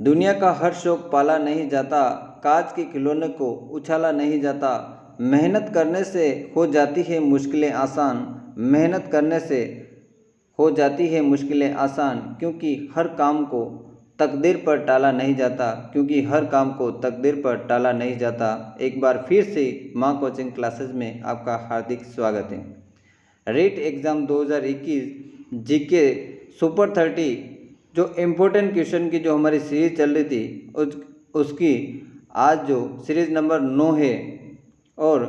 दुनिया का हर शौक पाला नहीं जाता, कांच के खिलौने को उछाला नहीं जाता। मेहनत करने से हो जाती है मुश्किलें आसान, मेहनत करने से हो जाती है मुश्किलें आसान, क्योंकि हर काम को तकदीर पर टाला नहीं जाता, क्योंकि हर काम को तकदीर पर टाला नहीं जाता। एक बार फिर से माँ कोचिंग क्लासेस में आपका हार्दिक स्वागत है। रेट एग्ज़ाम 2021 जीके सुपर 30 जो इम्पोर्टेंट क्वेश्चन की जो हमारी सीरीज चल रही थी उसकी आज जो सीरीज नंबर 9 है। और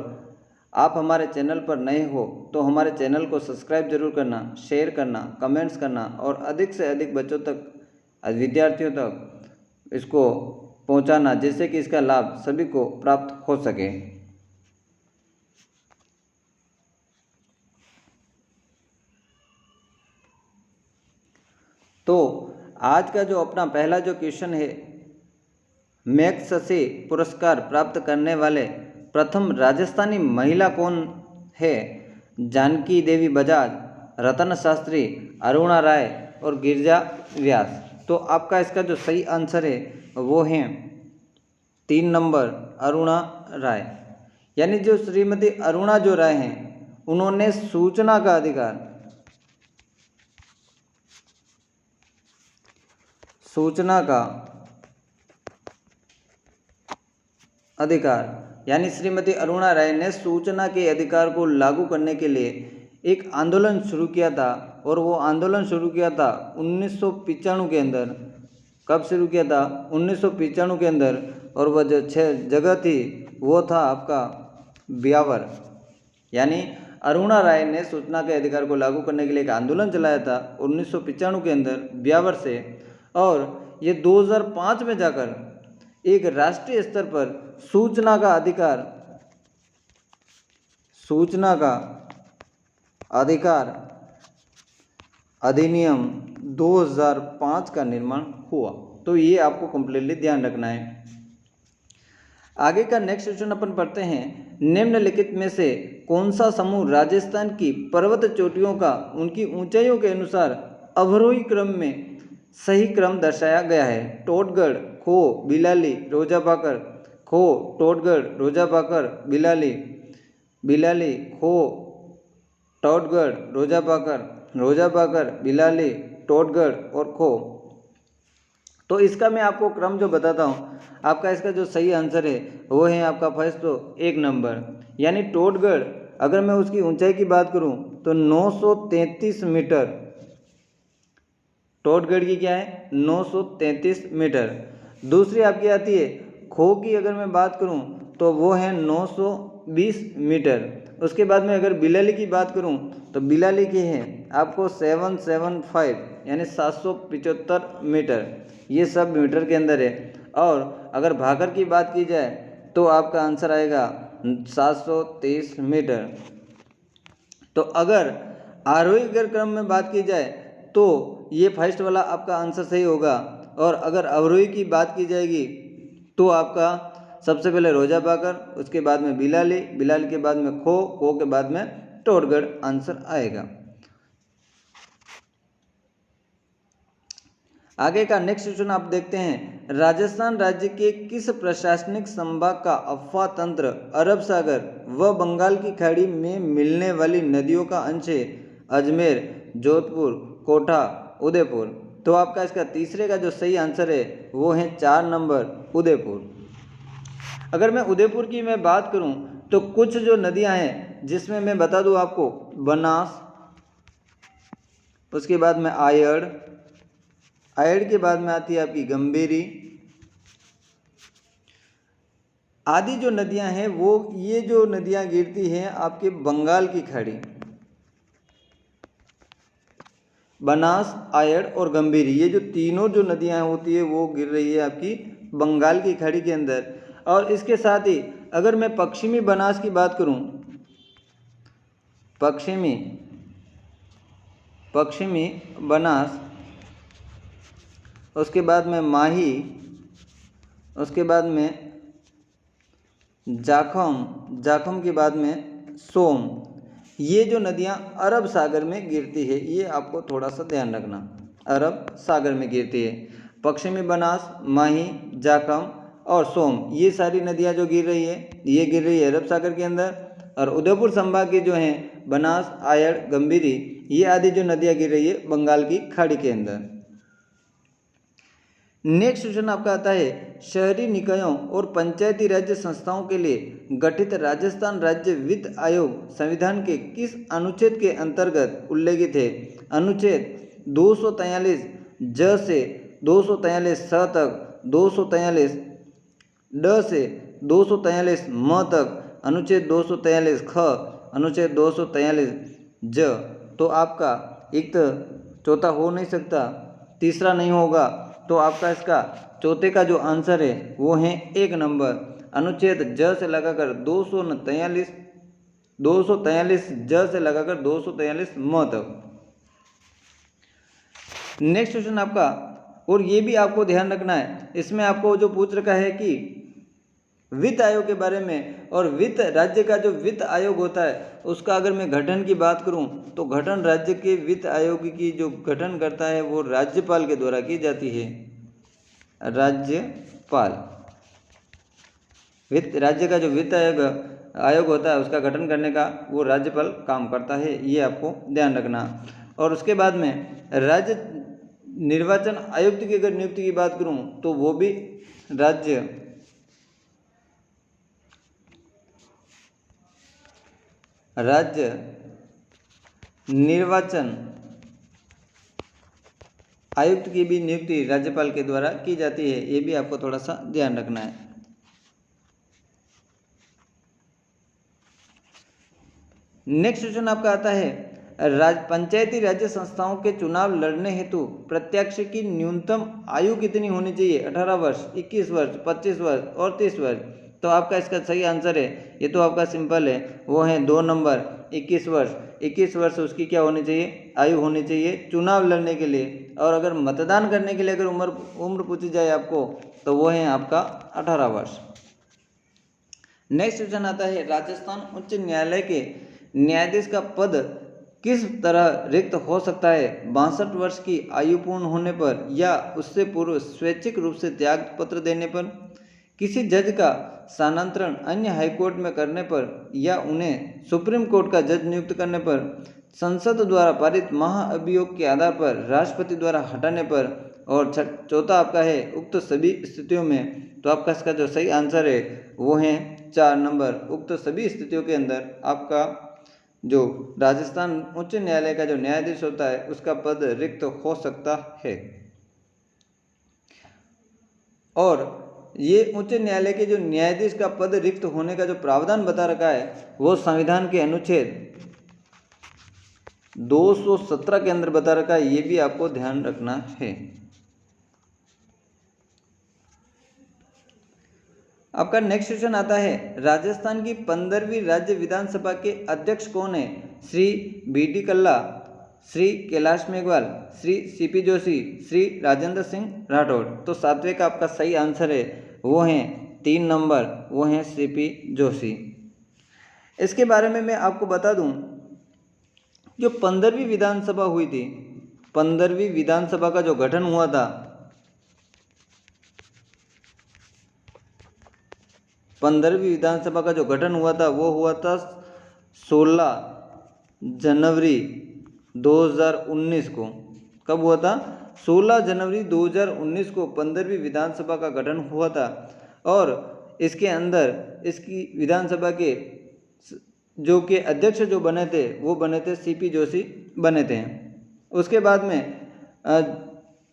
आप हमारे चैनल पर नए हो तो हमारे चैनल को सब्सक्राइब जरूर करना, शेयर करना, कमेंट्स करना और अधिक से अधिक बच्चों तक, विद्यार्थियों तक इसको पहुंचाना, जिससे कि इसका लाभ सभी को प्राप्त हो सके। तो आज का जो अपना पहला जो क्वेश्चन है, मैग्सेसे पुरस्कार प्राप्त करने वाले प्रथम राजस्थानी महिला कौन है? जानकी देवी बजाज, रतन शास्त्री, अरुणा राय और गिरिजा व्यास। तो आपका इसका जो सही आंसर है वो है 3 नंबर अरुणा राय। यानी जो श्रीमती अरुणा जो राय हैं उन्होंने सूचना का अधिकार, सूचना का अधिकार, यानी श्रीमती अरुणा राय ने सूचना के अधिकार को लागू करने के लिए एक आंदोलन शुरू किया था। और वो आंदोलन शुरू किया था 1995 के अंदर। कब शुरू किया था? 1995 के अंदर। और वह जो जगह थी वो था आपका ब्यावर। यानी अरुणा राय ने सूचना के अधिकार को लागू करने के लिए एक आंदोलन चलाया था 1995 के अंदर ब्यावर से। और ये 2005 में जाकर एक राष्ट्रीय स्तर पर सूचना का अधिकार, सूचना का अधिकार अधिनियम 2005 का निर्माण हुआ। तो ये आपको कंप्लीटली ध्यान रखना है। आगे का नेक्स्ट क्वेश्चन अपन पढ़ते हैं। निम्नलिखित में से कौन सा समूह राजस्थान की पर्वत चोटियों का उनकी ऊंचाइयों के अनुसार अवरोही क्रम में सही क्रम दर्शाया गया है? टोटगढ़, खो, बिलाली, रोजापाकर। खो, टोटगढ़, रोजापाकर, बिलाली, बिलाली, खो, टोटगढ़, रोजापाकर, रोजापाकर, बिलाली, टोटगढ़ और खो। तो इसका मैं आपको क्रम जो बताता हूँ, आपका इसका जो सही आंसर है वो है आपका फर्स्ट तो 1 नंबर। यानी टोटगढ़, अगर मैं उसकी ऊंचाई की बात करूँ तो 933 मीटर। टोटगढ़ की क्या है? 933 मीटर। दूसरी आपकी आती है खो की, अगर मैं बात करूं तो वो है 920 मीटर। उसके बाद में अगर बिलाली की बात करूं तो बिलाली की है आपको 775 यानी 775 मीटर। ये सब मीटर के अंदर है। और अगर भाकर की बात की जाए तो आपका आंसर आएगा 730 मीटर। तो अगर आरोही क्रम में बात की जाए तो ये फर्स्ट वाला आपका आंसर सही होगा। और अगर अवरोही की बात की जाएगी तो आपका सबसे पहले रोजापाकर, उसके बाद में बिलाली, बिलाली के बाद में खो, खो के बाद में टोटगढ़ आंसर आएगा। आगे का नेक्स्ट क्वेश्चन आप देखते हैं। राजस्थान राज्य के किस प्रशासनिक संभाग का अफवाह तंत्र अरब सागर व बंगाल की खाड़ी में मिलने वाली नदियों का अंश है? अजमेर, जोधपुर, कोटा, उदयपुर। तो आपका इसका तीसरे का जो सही आंसर है वो है 4 नंबर उदयपुर। अगर मैं उदयपुर की मैं बात करूं तो कुछ जो नदियां हैं जिसमें मैं बता दूं आपको, बनास, उसके बाद में आयड़, आयड़ के बाद में आती है आपकी गंभीरी आदि जो नदियां हैं वो ये जो नदियां गिरती हैं आपके बंगाल की खाड़ी। बनास, आयड़ और गंभीरी, ये जो तीनों जो नदियां होती है वो गिर रही है आपकी बंगाल की खाड़ी के अंदर। और इसके साथ ही अगर मैं पश्चिमी बनास की बात करूं, पश्चिमी बनास, उसके बाद में माही, उसके बाद में जाखम, जाखम के बाद में सोम, ये जो नदियां अरब सागर में गिरती है, ये आपको थोड़ा सा ध्यान रखना, अरब सागर में गिरती है। पश्चिमी बनास, माही, जाखम और सोम, ये सारी नदियाँ जो गिर रही है ये गिर रही है अरब सागर के अंदर। और उदयपुर संभाग की जो हैं बनास, आयड़, गंभीरी, ये आदि जो नदियाँ गिर रही है बंगाल की खाड़ी के अंदर। नेक्स्ट क्वेश्चन आपका आता है, शहरी निकायों और पंचायती राज्य संस्थाओं के लिए गठित राजस्थान राज्य वित्त आयोग संविधान के किस अनुच्छेद के अंतर्गत उल्लेखित है? अनुच्छेद 243 ज से 243 स तक, 243 ड से 243 म तक, अनुच्छेद 243 ख, अनुच्छेद 243 ज। तो आपका एक तो चौथा हो नहीं सकता, तीसरा नहीं होगा, तो आपका इसका चौथे का जो आंसर है वो है 1 नंबर, अनुच्छेद ज से लगाकर 243 ज से लगाकर 243 म तक। नेक्स्ट क्वेश्चन आपका, और ये भी आपको ध्यान रखना है, इसमें आपको जो पूछ रखा है कि वित्त आयोग के बारे में, और वित्त राज्य का जो वित्त आयोग होता है उसका अगर मैं गठन की बात करूं तो गठन राज्य के वित्त आयोग की जो गठन करता है वो राज्यपाल के द्वारा की जाती है। राज्यपाल, वित्त राज्य का जो वित्त आयोग होता है उसका गठन करने का वो राज्यपाल काम करता है, ये आपको ध्यान रखना। और उसके बाद में राज्य निर्वाचन आयुक्त की अगर नियुक्ति की बात करूं तो वो भी राज्य निर्वाचन आयुक्त की भी नियुक्ति राज्यपाल के द्वारा की जाती है, ये भी आपको थोड़ा सा ध्यान रखना है। नेक्स्ट क्वेश्चन आपका आता है, पंचायती राज्य संस्थाओं के चुनाव लड़ने हेतु प्रत्याशी की न्यूनतम आयु कितनी होनी चाहिए? 18 वर्ष, 21 वर्ष, 25 वर्ष और 30 वर्ष। तो आपका इसका सही आंसर है, ये तो आपका सिंपल है, वो है 2 नंबर 21 वर्ष। 21 वर्ष उसकी क्या होनी चाहिए? आयु होनी चाहिए चुनाव लड़ने के लिए। और अगर मतदान करने के लिए अगर उम्र पूछी जाए आपको तो वो है आपका 18 वर्ष। नेक्स्ट क्वेश्चन आता है, राजस्थान उच्च न्यायालय के न्यायाधीश का पद किस तरह रिक्त हो सकता है? 62 वर्ष की आयु पूर्ण होने पर, या उससे पूर्व स्वैच्छिक रूप से त्याग पत्र देने पर, किसी जज का स्थानांतरण अन्य हाईकोर्ट में करने पर, या उन्हें सुप्रीम कोर्ट का जज नियुक्त करने पर, संसद द्वारा पारित महाअभियोग के आधार पर, राष्ट्रपति द्वारा हटाने पर, और चौथा आपका है उक्त सभी स्थितियों में। तो आपका इसका जो सही आंसर है वो है 4 नंबर, उक्त सभी स्थितियों के अंदर आपका जो राजस्थान उच्च न्यायालय का जो न्यायाधीश होता है उसका पद रिक्त हो सकता है। और ये उच्च न्यायालय के जो न्यायाधीश का पद रिक्त होने का जो प्रावधान बता रखा है वो संविधान के अनुच्छेद 217 के अंदर बता रखा है, ये भी आपको ध्यान रखना है। आपका नेक्स्ट क्वेश्चन आता है, राजस्थान की 15वीं राज्य विधानसभा के अध्यक्ष कौन है? श्री बी.डी. कल्ला, श्री कैलाश मेघवाल, श्री सी.पी. जोशी, श्री राजेंद्र सिंह राठौड़। तो 7वें का आपका सही आंसर है वो हैं 3 नंबर, वो हैं सी.पी. जोशी। इसके बारे में मैं आपको बता दूं, जो 15वीं विधानसभा हुई थी, 15वीं विधानसभा का जो गठन हुआ था, 15वीं विधानसभा का जो गठन हुआ था वो हुआ था 16 जनवरी 2019 को। कब हुआ था? 16 जनवरी 2019 को 15वीं विधानसभा का गठन हुआ था। और इसके अंदर इसकी विधानसभा के जो के अध्यक्ष जो बने थे वो बने थे सी.पी. जोशी बने थे। उसके बाद में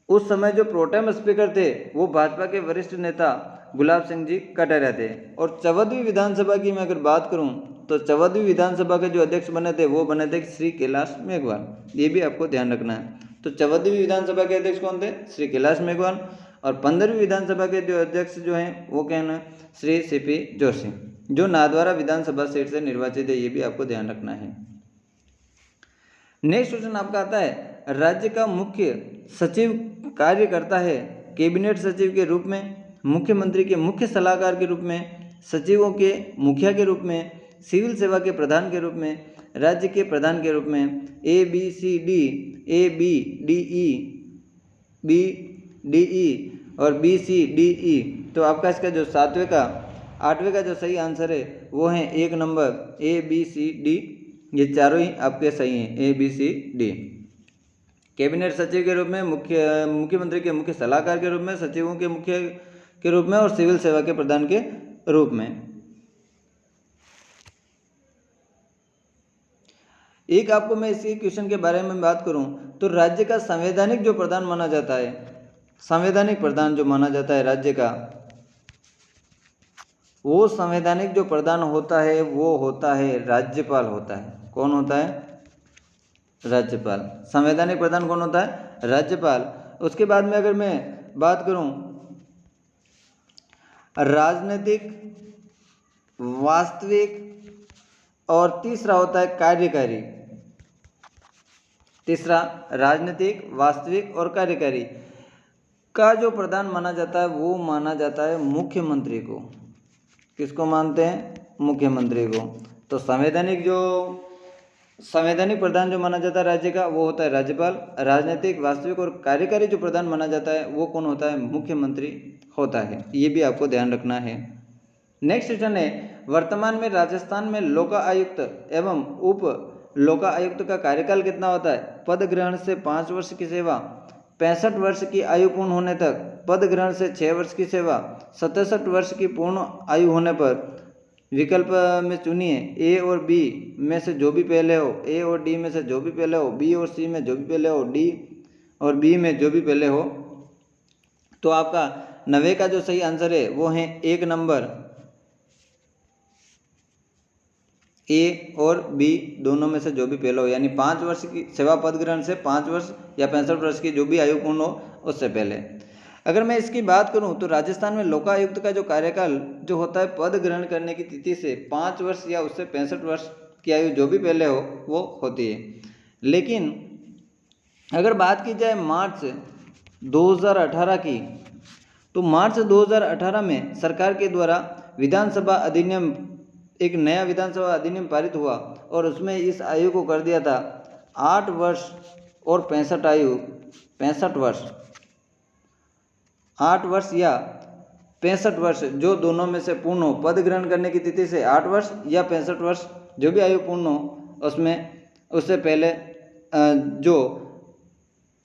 उस समय जो प्रोटेम स्पीकर थे वो भाजपा के वरिष्ठ नेता गुलाब सिंह जी कटारिया थे। और 14वीं विधानसभा की मैं अगर बात करूं तो 14वीं विधानसभा के जो अध्यक्ष बने थे वो बने थे श्री कैलाश मेघवाल, ये भी आपको ध्यान रखना है। तो 14वीं विधानसभा के अध्यक्ष कौन थे? श्री कैलाश मेघवाल। और 15वीं विधानसभा के जो अध्यक्ष जो हैं वो क्या है? श्री सी.पी. जोशी, जो नाथद्वारा विधानसभा सीट से निर्वाचित है, ये भी आपको ध्यान रखना है। नेक्स्ट क्वेश्चन आपका आता है, राज्य का मुख्य सचिव कार्य करता है कैबिनेट सचिव के रूप में, मुख्यमंत्री के मुख्य सलाहकार के रूप में, सचिवों के मुखिया के रूप में, सिविल सेवा के प्रधान के रूप में, राज्य के प्रधान के रूप में। A B C D, A B D E, B D E और बी सी डी ई। तो आपका इसका जो 8वें का जो सही आंसर है वो है 1 number A B C D. ये चारों ही आपके सही हैं, A B C D. Cabinet सचिव के रूप में, मुख्यमंत्री के मुख्य सलाहकार के रूप में, सचिवों के मुख्य के रूप में और सिविल सेवा के प्रधान के रूप में। एक आपको मैं इसी क्वेश्चन के बारे में बात करूं तो राज्य का संवैधानिक जो प्रधान माना जाता है, संवैधानिक प्रधान जो माना जाता है राज्य का, वो संवैधानिक जो प्रधान होता है वो होता है राज्यपाल होता है। कौन होता है? राज्यपाल। संवैधानिक प्रधान कौन होता है? राज्यपाल। उसके बाद में अगर मैं बात करूं राजनीतिक, वास्तविक और तीसरा होता है कार्यकारी। तीसरा राजनीतिक, वास्तविक और कार्यकारी का जो प्रधान माना जाता है वो माना जाता है मुख्यमंत्री को। किसको मानते हैं? मुख्यमंत्री को। तो संवैधानिक प्रधान जो माना जाता है राज्य का वो होता है राज्यपाल। राजनीतिक, वास्तविक और कार्यकारी जो प्रधान माना जाता है वो कौन होता है? मुख्यमंत्री होता है। ये भी आपको ध्यान रखना है। नेक्स्ट क्वेश्चन है, वर्तमान में राजस्थान में लोका आयुक्त एवं उप लोका आयुक्त का कार्यकाल कितना होता है? पद ग्रहण से 5 वर्ष की सेवा, 65 वर्ष की आयु पूर्ण होने तक, पद ग्रहण से 6 वर्ष की सेवा, 67 वर्ष की पूर्ण आयु होने पर। विकल्प में चुनिए, ए और बी में से जो भी पहले हो, ए और डी में से जो भी पहले हो, बी और सी में जो भी पहले हो, डी और बी में जो भी पहले हो। तो आपका 90 का जो सही आंसर है वो है 1 नंबर ए और बी दोनों में से जो भी पहले हो, यानी 5 वर्ष की सेवा पद ग्रहण से 5 वर्ष या 65 वर्ष की जो भी आयु पूर्ण हो उससे पहले। अगर मैं इसकी बात करूं तो राजस्थान में लोकायुक्त का जो कार्यकाल जो होता है पद ग्रहण करने की तिथि से 5 वर्ष या उससे 65 वर्ष की आयु जो भी पहले हो वो होती है। लेकिन अगर बात की जाए मार्च 2018 की, तो मार्च 2018 में सरकार के द्वारा विधानसभा अधिनियम, एक नया विधानसभा अधिनियम पारित हुआ और उसमें इस आयु को कर दिया था 8 वर्ष और 65 वर्ष, 8 वर्ष या 65 वर्ष जो दोनों में से पूर्ण हो। पद ग्रहण करने की तिथि से 8 वर्ष या 65 वर्ष जो भी आयु पूर्ण हो उसमें, उससे पहले जो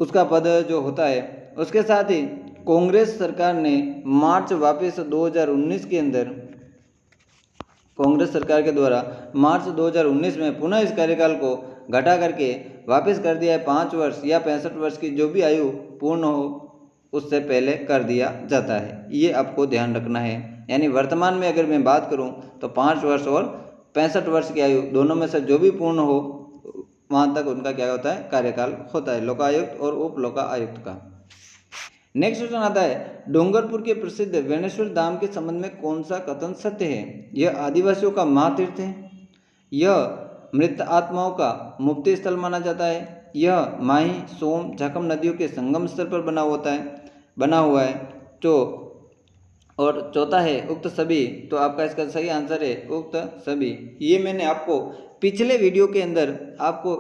उसका पद जो होता है। उसके साथ ही कांग्रेस सरकार ने मार्च वापस 2019 के अंदर, कांग्रेस सरकार के द्वारा मार्च 2019 में पुनः इस कार्यकाल को घटा करके वापस कर दिया है 5 वर्ष या 65 वर्ष की जो भी आयु पूर्ण हो उससे पहले कर दिया जाता है। ये आपको ध्यान रखना है। यानी वर्तमान में अगर मैं बात करूं तो 5 वर्ष और 65 वर्ष की आयु दोनों में से जो भी पूर्ण हो वहाँ तक उनका क्या होता है? कार्यकाल होता है, लोकायुक्त और उप लोका आयुक्त का। नेक्स्ट क्वेश्चन आता है, डूंगरपुर के प्रसिद्ध वेणेश्वर धाम के संबंध में कौन सा कथन सत्य है? यह आदिवासियों का महातीर्थ है, यह मृत आत्माओं का मुक्ति स्थल माना जाता है, यह माही, सोम, झकम नदियों के संगम स्थल पर बना हुआ है। तो और चौथा है उक्त सभी। तो आपका इसका सही आंसर है उक्त सभी। ये मैंने आपको पिछले वीडियो के अंदर आपको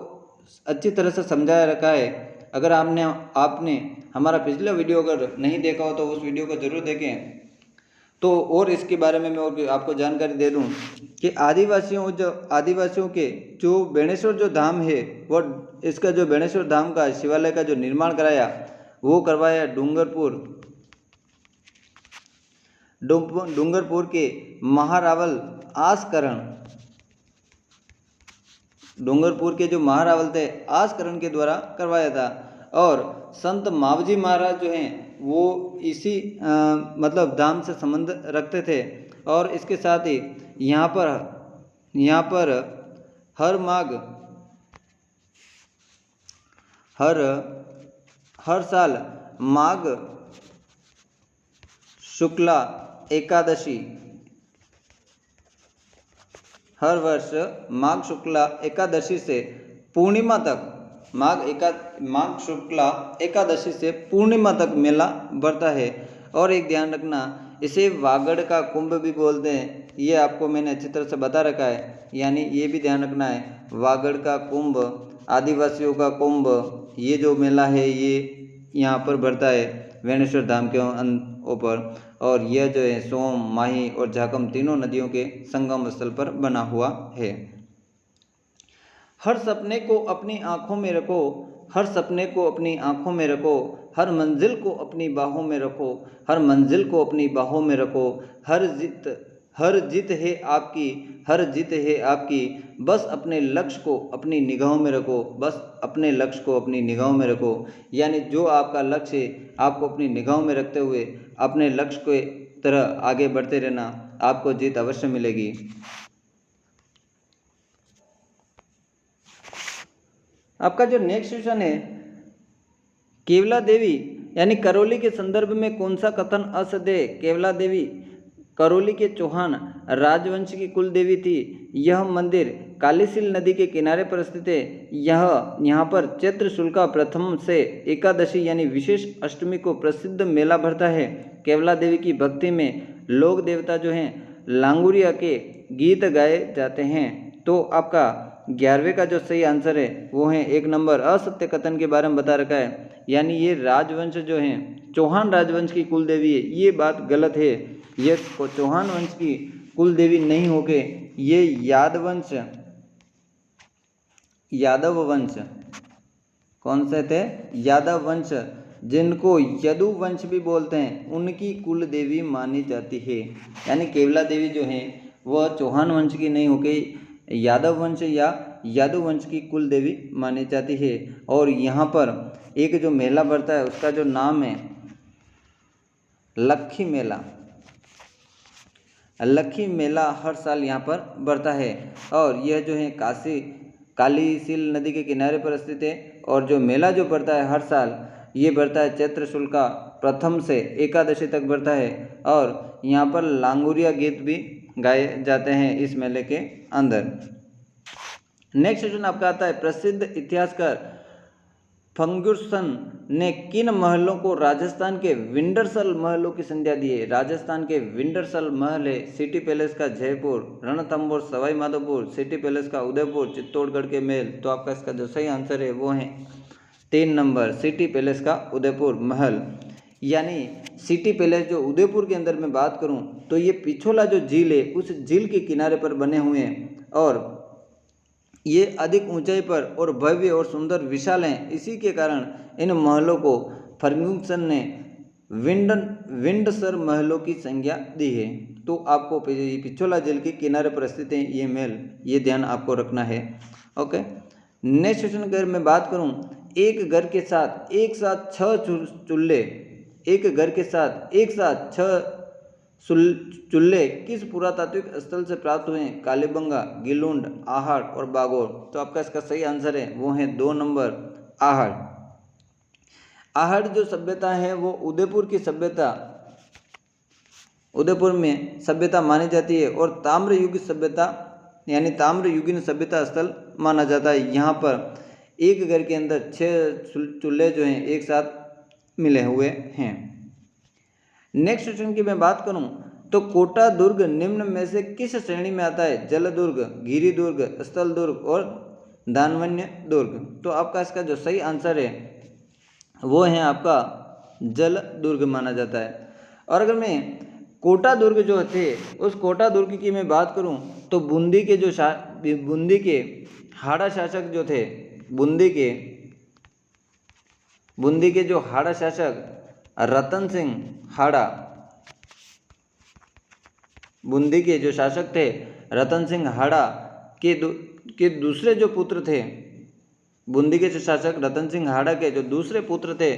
अच्छी तरह से समझाया रखा है। अगर आपने हमारा पिछला वीडियो अगर नहीं देखा हो तो उस वीडियो को जरूर देखें। तो और इसके बारे में मैं और आपको जानकारी दे दूं कि आदिवासियों के जो बेणेश्वर जो धाम है वो, इसका जो बेणेश्वर धाम का शिवालय का जो निर्माण कराया वो करवाया डूंगरपुर के महारावल आसकरण, डूंगरपुर के जो महारावल थे आसकरण के द्वारा करवाया था। और संत मावजी महाराज जो हैं वो इसी मतलब धाम से संबंध रखते थे। और इसके साथ ही यहाँ पर हर साल माघ शुक्ला एकादशी, हर वर्ष माघ शुक्ला एकादशी से पूर्णिमा तक, माघ शुक्ला एकादशी से पूर्णिमा तक मेला बढ़ता है। और एक ध्यान रखना, इसे वागड़ का कुंभ भी बोलते हैं। ये आपको मैंने अच्छी तरह से बता रखा है। यानी ये भी ध्यान रखना है, वागड़ का कुंभ, आदिवासियों का कुंभ, ये जो मेला है ये यहाँ पर बढ़ता है। वेणेश्वर धाम के ऊपर, और यह जो है सोम, माही और झाकम तीनों नदियों के संगम स्थल पर बना हुआ है। हर सपने को अपनी आंखों में रखो, हर सपने को अपनी आंखों में रखो, हर मंजिल को अपनी बाहों में रखो, हर मंजिल को अपनी बाहों में रखो, हर जीत है आपकी, हर जीत है आपकी, बस अपने लक्ष्य को अपनी निगाहों में रखो, बस अपने लक्ष्य को अपनी निगाहों में रखो। यानी जो आपका लक्ष्य है आपको अपनी निगाहों में रखते हुए अपने लक्ष्य के तरह आगे बढ़ते रहना, आपको जीत अवश्य मिलेगी। आपका जो नेक्स्ट क्वेश्चन है, केवला देवी यानी करौली के संदर्भ में कौन सा कथन असद है? केवला देवी करौली के चौहान राजवंश की कुल देवी थी। यह मंदिर कालीसील नदी के किनारे पर स्थित है। यहाँ पर चैत्र शुक्ला प्रथम से एकादशी यानी विशेष अष्टमी को प्रसिद्ध मेला भरता है। केवला देवी की भक्ति में लोक देवता जो हैं लांगुरिया के गीत गाए जाते हैं। तो आपका 11वें का जो सही आंसर है वो है 1 नंबर, असत्य कथन के बारे में बता रखा है। यानी ये राजवंश जो है चौहान राजवंश की कुल देवी है, ये बात गलत है। ये चौहान वंश की कुल देवी नहीं होके ये यादव वंश कौन से थे? यादव वंश, जिनको यदु वंश भी बोलते हैं, उनकी कुल देवी मानी जाती है। यानी केवला देवी जो है वह चौहान वंश की नहीं होके यादव वंश या यादव वंश की कुल देवी मानी जाती है। और यहाँ पर एक जो मेला भरता है उसका जो नाम है लक्खी मेला। लक्खी मेला हर साल यहाँ पर बढ़ता है और यह जो है कालीसील नदी के किनारे पर स्थित है। और जो मेला जो बढ़ता है हर साल ये बढ़ता है चैत्र शुक्ला प्रथम से एकादशी तक बढ़ता है। और यहाँ पर लांगुरिया गीत भी गाए जाते हैं इस मेले के अंदर। नेक्स्ट क्वेश्चन आपका आता है, प्रसिद्ध इतिहासकार फर्ग्यूसन ने किन महलों को राजस्थान के विंडरसल महलों की संज्ञा दी है? राजस्थान के विंडरसल महल है सिटी पैलेस का जयपुर, रणथंभौर सवाई माधोपुर, सिटी पैलेस का उदयपुर, चित्तौड़गढ़ के महल। तो आपका इसका जो सही आंसर है वो है 3 नंबर, सिटी पैलेस का उदयपुर महल। यानी सिटी पैलेस जो उदयपुर के अंदर मैं बात करूं तो ये पिछोला जो झील है उस झील के किनारे पर बने हुए हैं और ये अधिक ऊंचाई पर और भव्य और सुंदर विशाल हैं। इसी के कारण इन महलों को फर्ग्यूसन ने विंडसर महलों की संज्ञा दी है। तो आपको पिछोला झील के किनारे पर स्थित है ये महल, ये ध्यान आपको रखना है। ओके, नेक्स्ट क्वेश्चन अगर मैं बात करूं, एक घर के साथ एक साथ 6 चूल्हे, एक घर के साथ एक साथ 6 चूल्हे किस पुरातात्विक स्थल से प्राप्त हुए हैं? कालीबंगा, गिलुंड, आहड़ और बागोर। तो आपका इसका सही आंसर है वो है 2 नंबर, आहड़। आहड़ जो सभ्यता है वो उदयपुर की सभ्यता, उदयपुर में सभ्यता मानी जाती है और ताम्रयुगी सभ्यता यानी ताम्रयुगीन सभ्यता स्थल माना जाता है। यहाँ पर एक घर के अंदर 6 चूल्हे जो हैं एक साथ मिले हुए हैं। नेक्स्ट क्वेश्चन की मैं बात करूं तो कोटा दुर्ग निम्न में से किस श्रेणी में आता है? जल दुर्ग, गिरी दुर्ग, स्थल दुर्ग और दानवन्य दुर्ग। तो आपका इसका जो सही आंसर है वो है आपका जल दुर्ग माना जाता है। और अगर मैं कोटा दुर्ग जो थे उस कोटा दुर्ग की मैं बात करूं तो बूंदी के हाड़ा शासक जो थे, बूंदी के जो हाड़ा शासक रतन सिंह हाड़ा, बूंदी के जो शासक थे रतन सिंह हाड़ा के दूसरे जो पुत्र थे, बूंदी के जो शासक रतन सिंह हाड़ा के जो दूसरे पुत्र थे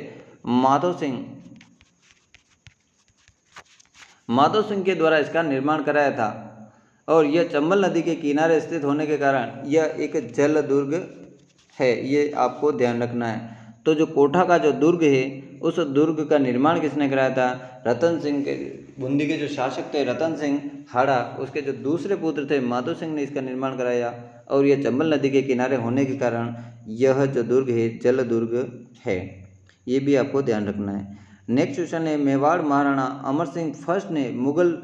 माधो सिंह के द्वारा इसका निर्माण कराया था। और यह चंबल नदी के किनारे स्थित होने के कारण यह एक जल दुर्ग है, ये आपको ध्यान रखना है। तो जो कोटा का जो दुर्ग है उस दुर्ग का निर्माण किसने कराया था? रतन सिंह के, बूंदी के जो शासक थे रतन सिंह हाड़ा, उसके जो दूसरे पुत्र थे माधो सिंह ने इसका निर्माण कराया। और यह चंबल नदी के किनारे होने के कारण यह जो दुर्ग है जल दुर्ग है, ये भी आपको ध्यान रखना है। नेक्स्ट क्वेश्चन है, मेवाड़ महाराणा अमर सिंह फर्स्ट ने मुगल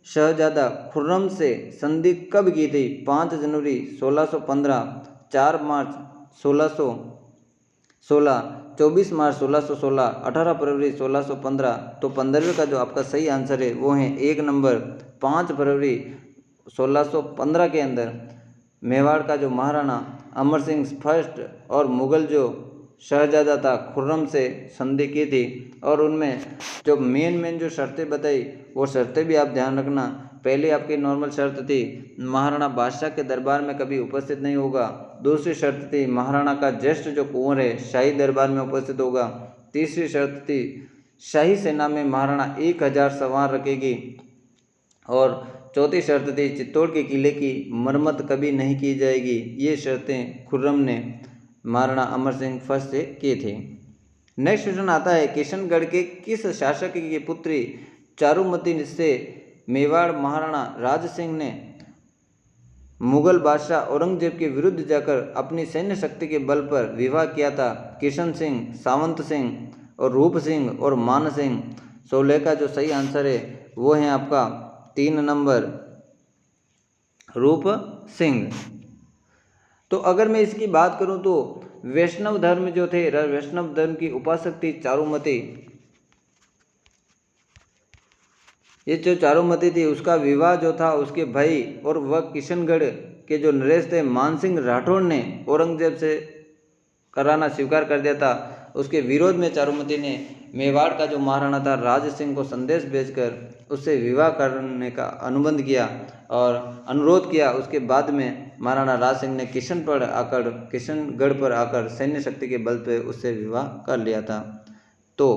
शहजादा खुर्रम से संधि कब की थी? 5 जनवरी 1615, 4 मार्च 1616, 24 मार्च 1616, 18 फरवरी 1615। तो 15वें का जो आपका सही आंसर है वो है 1 नंबर 5 फरवरी 1615 के अंदर मेवाड़ का जो महाराणा अमर सिंह फर्स्ट और मुग़ल जो शहजादा था खुर्रम से संधि की थी। और उनमें जो मेन जो शर्तें बताई वो शर्तें भी आप ध्यान रखना। पहली आपकी नॉर्मल शर्त थी महाराणा बादशाह के दरबार में कभी उपस्थित नहीं होगा। दूसरी शर्त थी महाराणा का ज्येष्ठ जो कुंवर है शाही दरबार में उपस्थित होगा। तीसरी शर्त थी शाही सेना में महाराणा 1000 सवार रखेगी। और चौथी शर्त थी चित्तौड़ के किले की मरम्मत कभी नहीं की जाएगी। ये शर्तें खुर्रम ने महाराणा अमर सिंह फर्स्ट से की थी। नेक्स्ट क्वेश्चन आता है किशनगढ़ के किस शासक की पुत्री चारुमती से मेवाड़ महाराणा राज सिंह ने मुगल बादशाह औरंगजेब के विरुद्ध जाकर अपनी सैन्य शक्ति के बल पर विवाह किया था? किशन सिंह, सावंत सिंह और रूप सिंह और मान सिंह। 16 का जो सही आंसर है वो है आपका 3 नंबर रूप सिंह। तो अगर मैं इसकी बात करूं तो वैष्णव धर्म जो थे वैष्णव धर्म की उपासक थी चारुमती। ये जो चारुमती थी उसका विवाह जो था उसके भाई और वह किशनगढ़ के जो नरेश थे मानसिंह राठौड़ ने औरंगजेब से कराना स्वीकार कर दिया था। उसके विरोध में चारुमती ने मेवाड़ का जो महाराणा था राज सिंह को संदेश भेजकर उससे विवाह करने का अनुबंध किया और अनुरोध किया। उसके बाद में महाराणा राज सिंह ने किशनगढ़ पर आकर सैन्य शक्ति के बल पर उससे विवाह कर लिया था। तो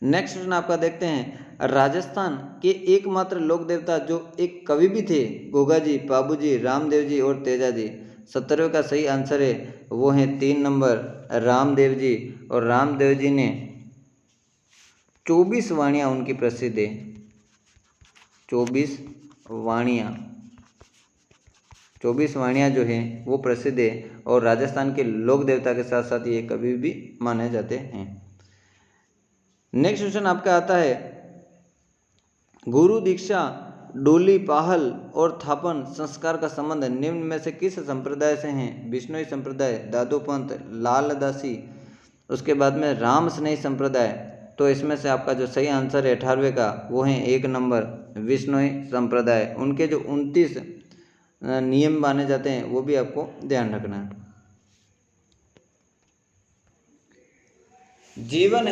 नेक्स्ट क्वेश्चन आपका देखते हैं राजस्थान के एकमात्र लोक देवता जो एक कवि भी थे गोगाजी, बाबूजी, रामदेव जी और तेजा जी। 17वें का सही आंसर है वो है 3 नंबर रामदेव जी। और रामदेव जी ने 24 वाणियाँ उनकी प्रसिद्ध है। 24 वाणियाँ जो हैं वो प्रसिद्ध है और राजस्थान के लोक देवता के साथ साथ ये कवि भी माने जाते हैं। नेक्स्ट क्वेश्चन आपका आता है गुरु दीक्षा, डोली, पाहल और थापन संस्कार का संबंध निम्न में से किस संप्रदाय से हैं? बिश्नोई संप्रदाय, दादू पंथ, लालदासी, उसके बाद में राम स्नेही संप्रदाय। तो इसमें से आपका जो सही आंसर है 18वें का वो है 1 नंबर बिश्नोई संप्रदाय। उनके जो 29 नियम माने जाते हैं वो भी आपको ध्यान रखना है। जीवन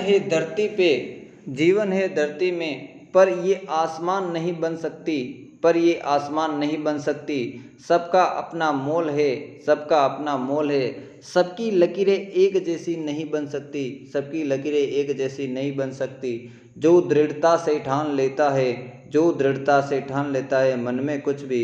है धरती में पर ये आसमान नहीं बन सकती, सबका अपना मोल है, सबकी लकीरें एक जैसी नहीं बन सकती, जो दृढ़ता से ठान लेता है मन में कुछ भी,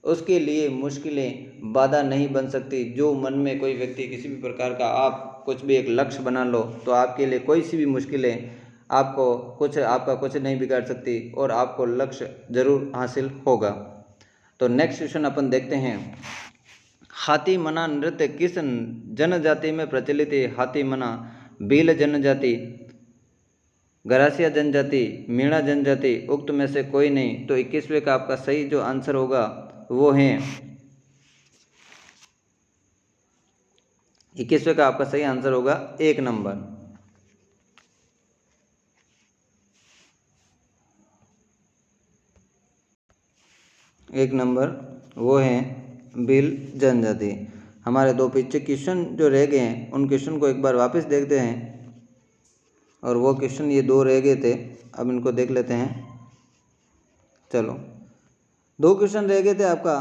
उसके लिए मुश्किलें बाधा नहीं बन सकती। जो मन में कोई व्यक्ति किसी भी प्रकार का आप कुछ भी एक लक्ष्य बना लो तो आपके लिए कोई सी भी मुश्किलें आपका कुछ नहीं बिगाड़ सकती और आपको लक्ष्य जरूर हासिल होगा। तो नेक्स्ट क्वेश्चन अपन देखते हैं हाथी मना नृत्य किस जनजाति में प्रचलित है? हाथी मना भील जनजाति, गरासिया जनजाति, मीणा जनजाति, उक्त में से कोई नहीं। तो 21वें का आपका सही जो आंसर होगा वो है 21वें का आपका सही आंसर होगा 1 नंबर। वो है भील जनजाति। हमारे 2 पीछे क्वेश्चन जो रह गए हैं उन क्वेश्चन को एक बार वापस देखते हैं। और वो क्वेश्चन ये 2 रह गए थे, अब इनको देख लेते हैं। चलो 2 क्वेश्चन रह गए थे आपका।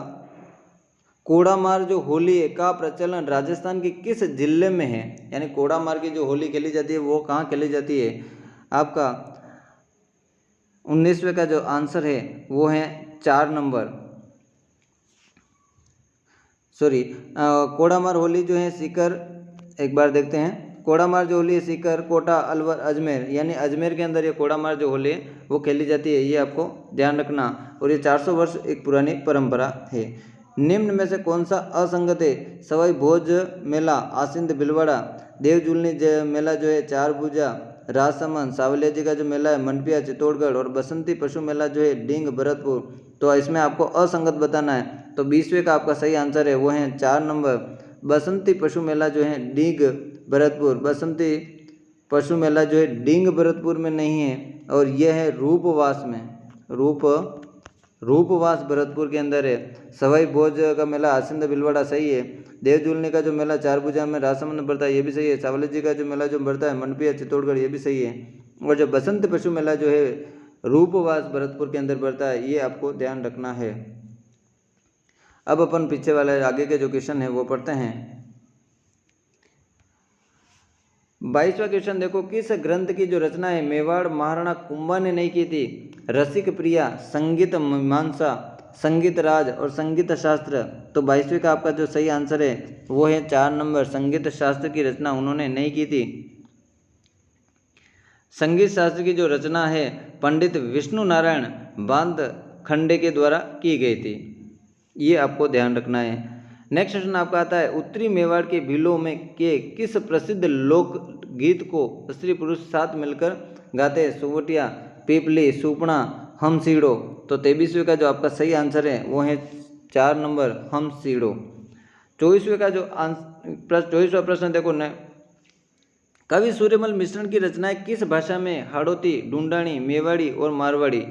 कोड़ामार जो होली है का प्रचलन राजस्थान के किस जिले में है? यानी कोड़ामार की जो होली खेली जाती है वो कहाँ खेली जाती है? आपका 19वें का जो आंसर है वो है 4 नंबर कोड़ामार होली जो है सीकर, एक बार देखते हैं। कोड़ामार जो होली है सीकर, कोटा, अलवर, अजमेर, यानी अजमेर के अंदर ये कोड़ामार जो होली है वो खेली जाती है, ये आपको ध्यान रखना। और ये 400 वर्ष एक पुरानी परंपरा है। निम्न में से कौन सा असंगत है? सवाई भोज मेला, आसिंद भिलवाड़ा, देवजुलनी मेला जो है चारभुजा, राजसमंद, सावलिया जी का जो मेला है मंडपिया चित्तौड़गढ़, और बसंती पशु मेला जो है डींग भरतपुर। तो इसमें आपको असंगत बताना है। तो 20वें का आपका सही आंसर है वो है 4 नंबर बसंती पशु मेला जो है डींग भरतपुर, बसंती पशु मेला जो है डींग भरतपुर में नहीं है, और यह है रूपवास में, रूपवास भरतपुर के अंदर है। सवाई भोज का मेला आसिंद भिलवाड़ा सही है। देवजुलनी का जो मेला चारभुजा में राजसमंद में पड़ता है ये भी सही है। सावली जी का जो मेला जो पड़ता है मंडपिया चित्तौड़गढ़ ये भी सही है। और जो बसंत पशु मेला जो है रूपवास भरतपुर के अंदर पड़ता है, ये आपको ध्यान रखना है। अब अपन पीछे वाले आगे के जो क्वेश्चन है वो पढ़ते हैं। 22वां क्वेश्चन देखो, किस ग्रंथ की जो रचना है मेवाड़ महाराणा कुंभा ने नहीं की थी? रसिक प्रिया, संगीत मीमांसा, संगीत राज और संगीत शास्त्र। तो 22वें का आपका जो सही आंसर है वो है 4 नंबर, संगीत शास्त्र की रचना उन्होंने नहीं की थी। संगीत शास्त्र की जो रचना है पंडित विष्णु नारायण बांध खंडे के द्वारा की गई थी, ये आपको ध्यान रखना है। नेक्स्ट क्वेश्चन आपका आता है, उत्तरी मेवाड़ के भीलों में के किस प्रसिद्ध लोक गीत को स्त्री पुरुष साथ मिलकर गाते हैं? सुवटिया, पीपली, सुपना, हम सीड़ो। तो 23वें का जो आपका सही आंसर है वो है 4 नंबर, हम सीड़ो। 24वें का जो 24वां प्रश्न देखो न, कवि सूर्यमल मिश्रण की रचनाएं किस भाषा में? हाड़ौती, ढूंढानी, मेवाड़ी और मारवाड़ी।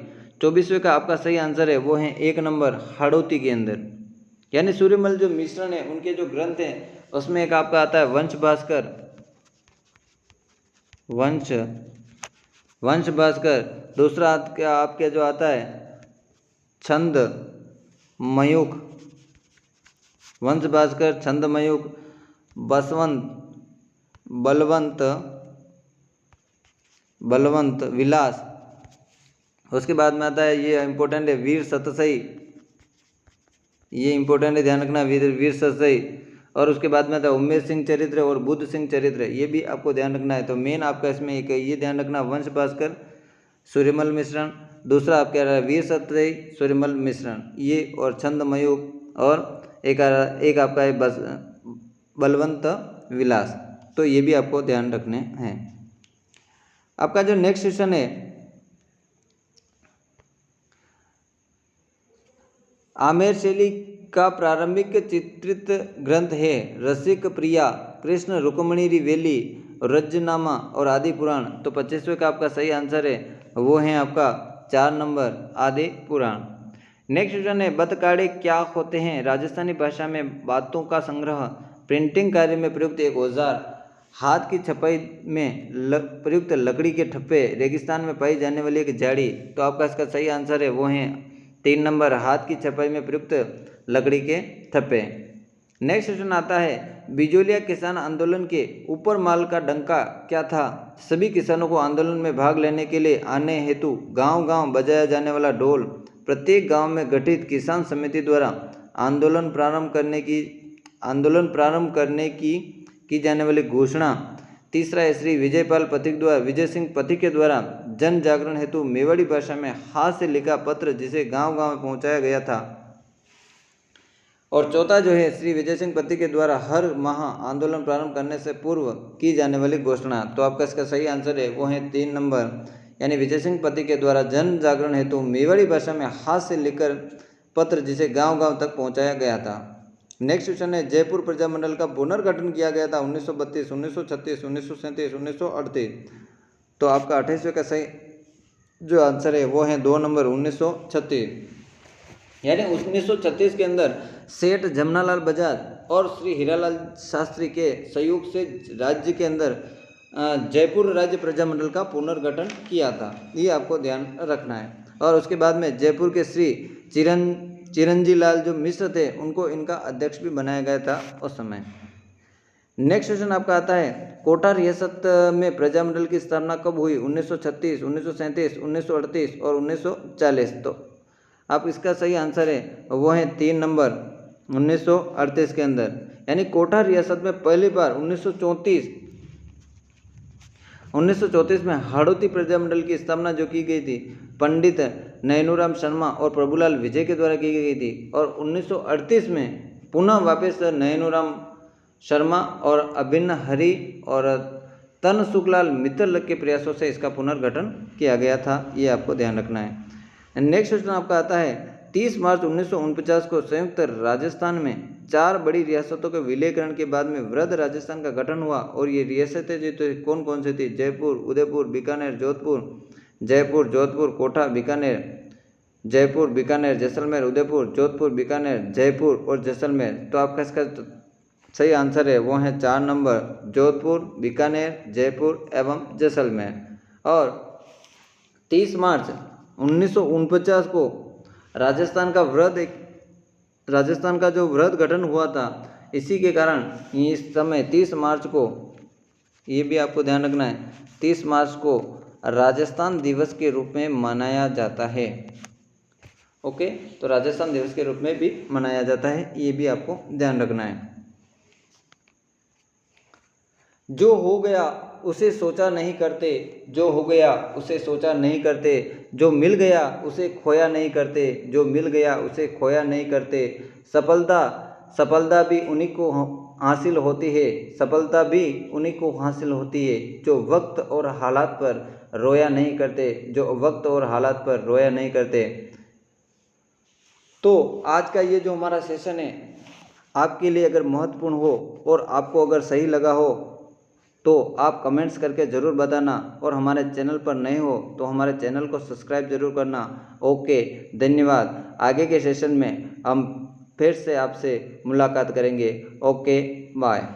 24वें का आपका सही आंसर है वो है 1 नंबर, हाड़ौती के अंदर। यानी सूर्यमल जो मिश्रण है उनके जो ग्रंथ हैं उसमें एक आपका आता है वंश भास्कर, वंश भास्कर। दूसरा आपके जो आता है छंद मयूख, वंश भास्कर, छंद मयूख, बलवंत विलास। उसके बाद में आता है, ये इंपॉर्टेंट है, वीर सतसई, ये इंपॉर्टेंट है, ध्यान रखना, वीर सतसई। और उसके बाद में आता है उमेश सिंह चरित्र और बुद्ध सिंह चरित्र, ये भी आपको ध्यान रखना है। तो मेन आपका इसमें एक ये ध्यान रखना, वंश भास्कर, सूर्यमल मिश्रण। दूसरा आपका रहा वीर सतसई, सूर्यमल मिश्रण, ये, और छंद मयूख, और एक आपका है बलवंत विलास। तो ये भी आपको ध्यान रखने हैं। आपका जो नेक्स्ट क्वेश्चन है, आमेर शैली का प्रारंभिक चित्रित ग्रंथ है रसिक प्रिया, कृष्ण रुक्मणी वेली, रज्जनामा और आदि पुराण। तो 25वें का आपका सही आंसर है वो है आपका 4 नंबर, आदि पुराण। नेक्स्ट क्वेश्चन है, बतकाड़े क्या होते हैं? राजस्थानी भाषा में बातों का संग्रह, प्रिंटिंग कार्य में प्रयुक्त एक औजार, हाथ की छपाई में प्रयुक्त लकड़ी के ठप्पे, रेगिस्तान में पाई जाने वाली एक झाड़ी। तो आपका इसका सही आंसर है वो है 3 नंबर, हाथ की छपाई में प्रयुक्त लकड़ी के ठप्पे। नेक्स्ट क्वेश्चन आता है, बिजोलिया किसान आंदोलन के ऊपर माल का डंका क्या था? सभी किसानों को आंदोलन में भाग लेने के लिए आने हेतु गांव-गांव बजाया जाने वाला ढोल, प्रत्येक गांव में गठित किसान समिति द्वारा आंदोलन प्रारंभ करने की जाने वाली घोषणा। तीसरा है, श्री विजयपाल पथिक द्वारा, विजय सिंह पथिक के द्वारा जन जागरण हेतु मेवाड़ी भाषा में हाथ से लिखा पत्र जिसे गांव-गांव में पहुंचाया गया था। और चौथा जो है, श्री विजय सिंह पथिक के द्वारा हर माह आंदोलन प्रारंभ करने से पूर्व की जाने वाली घोषणा। तो आपका इसका सही आंसर है वो है 3 नंबर, यानी विजय सिंह पथिक के द्वारा जन जागरण हेतु मेवाड़ी भाषा में हाथ से लिखकर पत्र जिसे गांव-गांव तक पहुंचाया गया था। नेक्स्ट क्वेश्चन है, जयपुर प्रजामंडल का पुनर्गठन किया गया था 1932, 1936, 1937, 1938। तो आपका 28वें का सही जो आंसर है वो है 2 नंबर, 1936। यानी 1936 के अंदर सेठ जमनालाल बजाज और श्री हीरालाल शास्त्री के सहयोग से राज्य के अंदर जयपुर राज्य प्रजामंडल का पुनर्गठन किया था, ये आपको ध्यान रखना है। और उसके बाद में जयपुर के श्री चिरंजी लाल जो मिश्र थे उनको इनका अध्यक्ष भी बनाया गया था उस समय। नेक्स्ट क्वेश्चन आपका आता है, कोटा रियासत में प्रजामंडल की स्थापना कब हुई? 1936, 1937, 1938 और 1940। तो आप इसका सही आंसर है वो है 3 नंबर, 1938 के अंदर। यानी कोटा रियासत में पहली बार 1934 में हाड़ौती प्रजामंडल की स्थापना जो की गई थी पंडित नैनूराम शर्मा और प्रभुलाल विजय के द्वारा की गई थी। और 1938 में पुनः वापस नैनूराम शर्मा और अभिन्न हरि और तन सुखलाल मित्तल के प्रयासों से इसका पुनर्गठन किया गया था, ये आपको ध्यान रखना है। नेक्स्ट क्वेश्चन आपका आता है, 30 मार्च 1949 को संयुक्त राजस्थान में 4 बड़ी रियासतों के विलयकरण के बाद में वृहद राजस्थान का गठन हुआ। और ये रियासतें जो तो कौन कौन सी थी? जयपुर, उदयपुर, बीकानेर, जोधपुर, कोटा, बीकानेर, जयपुर, बीकानेर, जैसलमेर, उदयपुर, जोधपुर, बीकानेर, जयपुर और जैसलमेर। तो आपका इसका सही आंसर है वो है 4 नंबर, जोधपुर, बीकानेर, जयपुर एवं जैसलमेर। और 30 मार्च 1949 को राजस्थान का जो वृहद गठन हुआ था, इसी के कारण इस समय 30 मार्च को, ये भी आपको ध्यान रखना है, 30 मार्च को राजस्थान दिवस के रूप में मनाया जाता है। ओके, तो राजस्थान दिवस के रूप में भी मनाया जाता है, ये भी आपको ध्यान रखना है। जो हो गया उसे सोचा नहीं करते, जो हो गया उसे सोचा नहीं करते, जो मिल गया उसे खोया नहीं करते, जो मिल गया उसे खोया नहीं करते। सफलता भी उन्हीं को हासिल होती है, सफलता भी उन्हीं को हासिल होती है जो वक्त और हालात पर रोया नहीं करते, जो वक्त और हालात पर रोया नहीं करते। तो आज का ये जो हमारा सेशन है आपके लिए अगर महत्वपूर्ण हो और आपको अगर सही लगा हो तो आप कमेंट्स करके ज़रूर बताना, और हमारे चैनल पर नए हो तो हमारे चैनल को सब्सक्राइब ज़रूर करना। ओके, धन्यवाद। आगे के सेशन में हम फिर से आपसे मुलाकात करेंगे। Okay, bye.